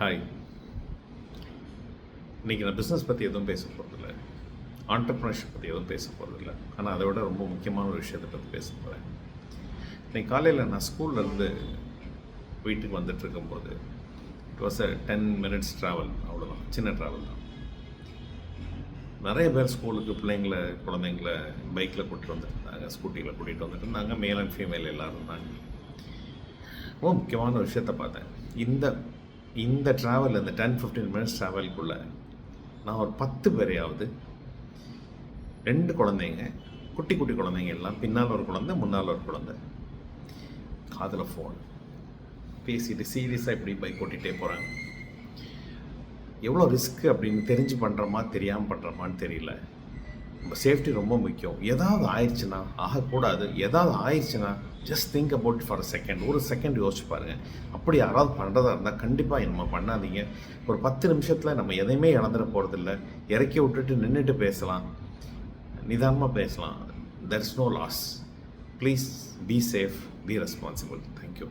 Hi. இன்றைக்கி நான் business பற்றி எதுவும் பேச போகிறதில்ல, ஆண்டர்ப்ரனர்ஷிப் பற்றி எதுவும் பேச போகிறதில்ல. ஆனால் அதை விட ரொம்ப முக்கியமான ஒரு விஷயத்தை பற்றி பேச போகிறேன். இன்றைக்கி காலையில் நான் ஸ்கூல்லேருந்து வீட்டுக்கு வந்துட்டு இருக்கும்போது இட் வாஸ் 10 minutes ட்ராவல், அவ்வளோதான், சின்ன ட்ராவல் தான். நிறைய பேர் ஸ்கூலுக்கு குழந்தைங்கள பைக்கில் கூட்டிகிட்டு வந்துட்டு இருந்தாங்க, ஸ்கூட்டியில் கூட்டிகிட்டு வந்துட்டு இருந்தாங்க. மேல் அண்ட் ஃபீமேல் எல்லோரும் இருந்தாங்க. ரொம்ப முக்கியமான ஒரு விஷயத்தை பார்த்தேன். இந்த ட்ராவல், இந்த 10-15 minutes ட்ராவலுக்குள்ளே நான் ஒரு 10 பேரையாவது, 2 குழந்தைங்க, குட்டி குழந்தைங்க எல்லாம், பின்னால் ஒரு குழந்தை, முன்னால் ஒரு குழந்தை, காதில் ஃபோன் பேசிட்டு சீரியஸாக இப்படி பைக் ஓட்டிகிட்டே போகிறாங்க. எவ்வளோ ரிஸ்க்கு அப்படின்னு தெரிஞ்சு பண்ணுறோமா தெரியாமல் பண்ணுறோமான்னு தெரியல. நம்ம சேஃப்டி ரொம்ப முக்கியம். ஏதாவது ஆயிடுச்சுன்னா, ஆகக்கூடாது, ஏதாவது ஆயிடுச்சுன்னா ஜஸ்ட் திங்க் அபவுட் ஃபார் ஒரு செகண்ட் யோசிச்சு பாருங்கள். அப்படி யாராவது பண்ணுறதா இருந்தால் கண்டிப்பாக நம்ம பண்ணாதீங்க. ஒரு 10 நிமிஷத்தில் நம்ம எதையுமே இழந்துட போகிறதில்ல. இறக்கி விட்டுட்டு நின்றுட்டு பேசலாம், நிதானமாக பேசலாம். There is no loss. Please be safe, be responsible. Thank you.